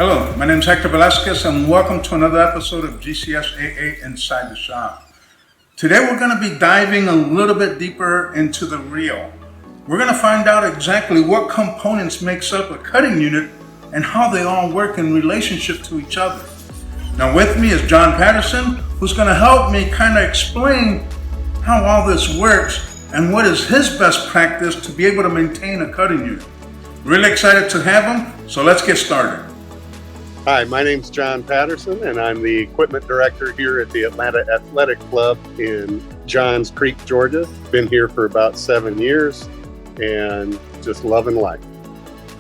Hello, my name is Hector Velazquez and welcome to another episode of GCSAA Inside the Shop. Today we're going to be diving a little bit deeper into the reel. We're going to find out exactly what components makes up a cutting unit and how they all work in relationship to each other. Now with me is John Patterson, who's going to help me kind of explain how all this works and what is his best practice to be able to maintain a cutting unit. Really excited to have him, so let's get started. Hi, my name's John Patterson, and I'm the equipment director here at the Atlanta Athletic Club in Johns Creek, Georgia. Been here for about 7 years and just loving life.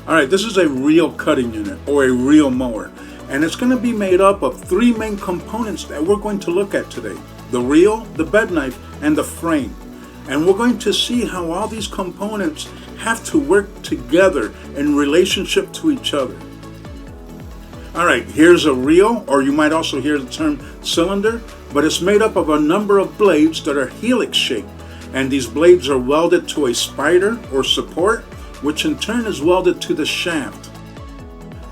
All right, this is a reel cutting unit or a reel mower, and it's going to be made up of three main components that we're going to look at today: the reel, the bed knife, and the frame. And we're going to see how all these components have to work together in relationship to each other. All right, here's a reel, or you might also hear the term cylinder, but it's made up of a number of blades that are helix shaped, and these blades are welded to a spider or support, which in turn is welded to the shaft.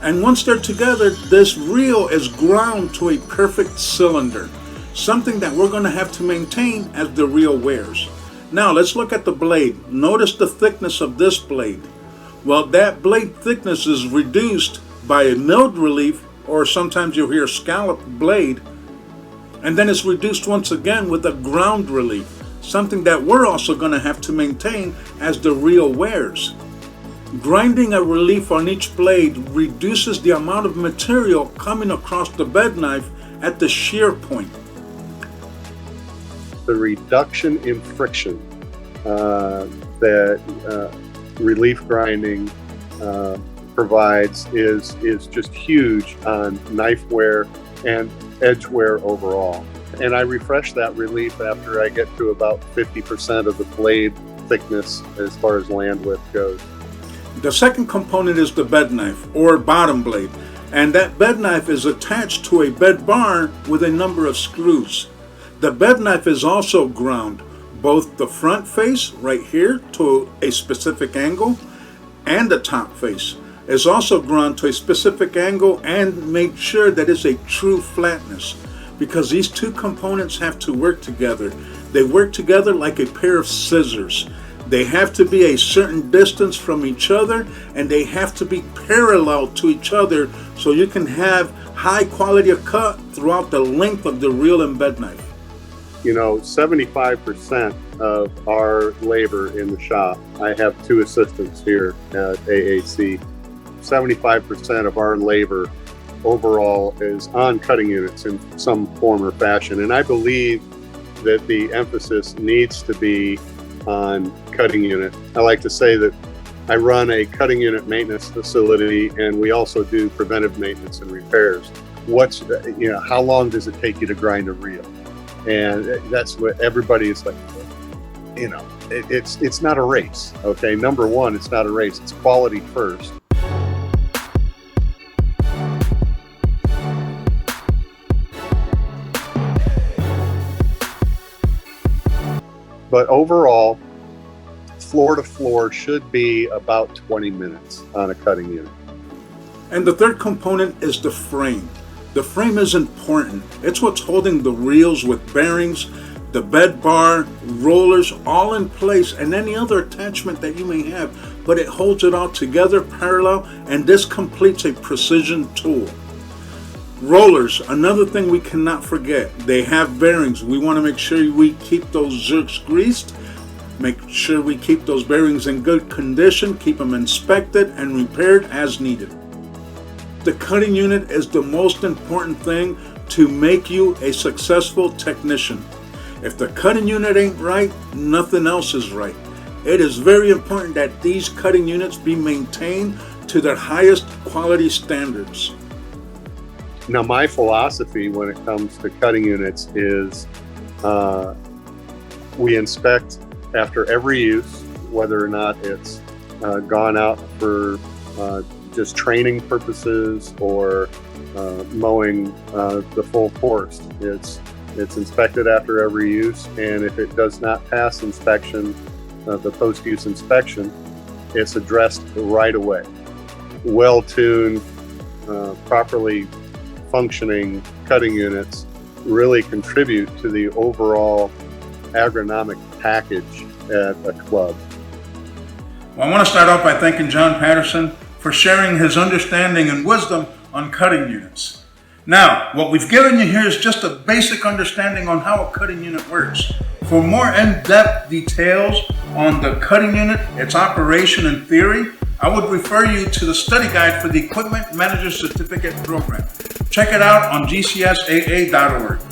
And once they're together, this reel is ground to a perfect cylinder, something that we're going to have to maintain as the reel wears. Now let's look at the blade. Notice the thickness of this blade. Well, that blade thickness is reduced by a milled relief, or sometimes you'll hear scalloped blade, and then it's reduced once again with a ground relief, something that we're also going to have to maintain as the reel wears. Grinding a relief on each blade reduces the amount of material coming across the bed knife at the shear point. The reduction in friction that relief grinding provides is just huge on knife wear and edge wear overall. And I refresh that relief after I get to about 50% of the blade thickness as far as land width goes. The second component is the bed knife or bottom blade, and that bed knife is attached to a bed bar with a number of screws. The bed knife is also ground, both the front face right here to a specific angle and the top face is also ground to a specific angle and make sure that it's a true flatness, because these two components have to work together. They work together like a pair of scissors. They have to be a certain distance from each other, and they have to be parallel to each other so you can have high quality of cut throughout the length of the reel and bed knife. 75% of our labor in the shop, I have two assistants here at AAC. 75% of our labor overall is on cutting units in some form or fashion. And I believe that the emphasis needs to be on cutting unit. I like to say that I run a cutting unit maintenance facility, and we also do preventive maintenance and repairs. How long does it take you to grind a reel? And that's what everybody is like, it's not a race. Okay. Number one, it's not a race. It's quality first. But overall, floor to floor should be about 20 minutes on a cutting unit. And the third component is the frame. The frame is important. It's what's holding the reels with bearings, the bed bar, rollers, all in place, and any other attachment that you may have, but it holds it all together parallel, and this completes a precision tool. Rollers, another thing we cannot forget. They have bearings. We want to make sure we keep those zerks greased, make sure we keep those bearings in good condition, keep them inspected and repaired as needed. The cutting unit is the most important thing to make you a successful technician. If the cutting unit ain't right, nothing else is right. It is very important that these cutting units be maintained to their highest quality standards. Now, my philosophy when it comes to cutting units is we inspect after every use, whether or not it's gone out for just training purposes or mowing the full course. It's inspected after every use, and if it does not pass inspection, the post-use inspection, it's addressed right away. Well-tuned, properly functioning cutting units really contribute to the overall agronomic package at a club. Well, I want to start off by thanking John Patterson for sharing his understanding and wisdom on cutting units. Now, what we've given you here is just a basic understanding on how a cutting unit works. For more in-depth details on the cutting unit, its operation and theory, I would refer you to the study guide for the Equipment Manager Certificate Program. Check it out on gcsaa.org.